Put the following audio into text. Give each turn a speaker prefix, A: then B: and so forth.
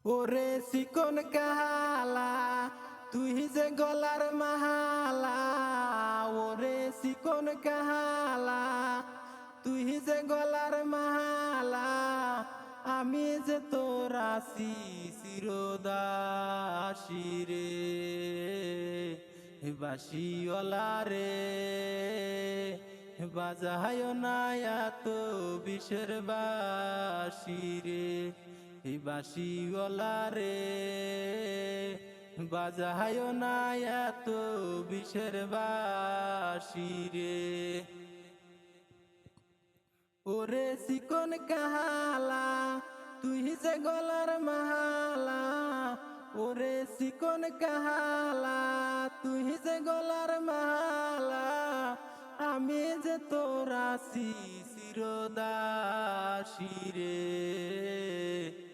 A: ওরে চিকন কাহালা তুই যে গলার মাহালা। ওরে চিকন কাহালা তুই যে গলার মাহালা। আমি যে তোর আছি চিরদাসী রে বাসিওয়ালা রে। বাজায় না এত বিষের বাসি রে বাসিওয়ালা রে। বাজায় না এত বিষের বাসি রে। ওরে চিকন কাহালা তুই যে গলার মাহালা। ওরে চিকন কাহালা তুই যে গলার মাহালা। আমি যে তোর আছি চিরদাসী রে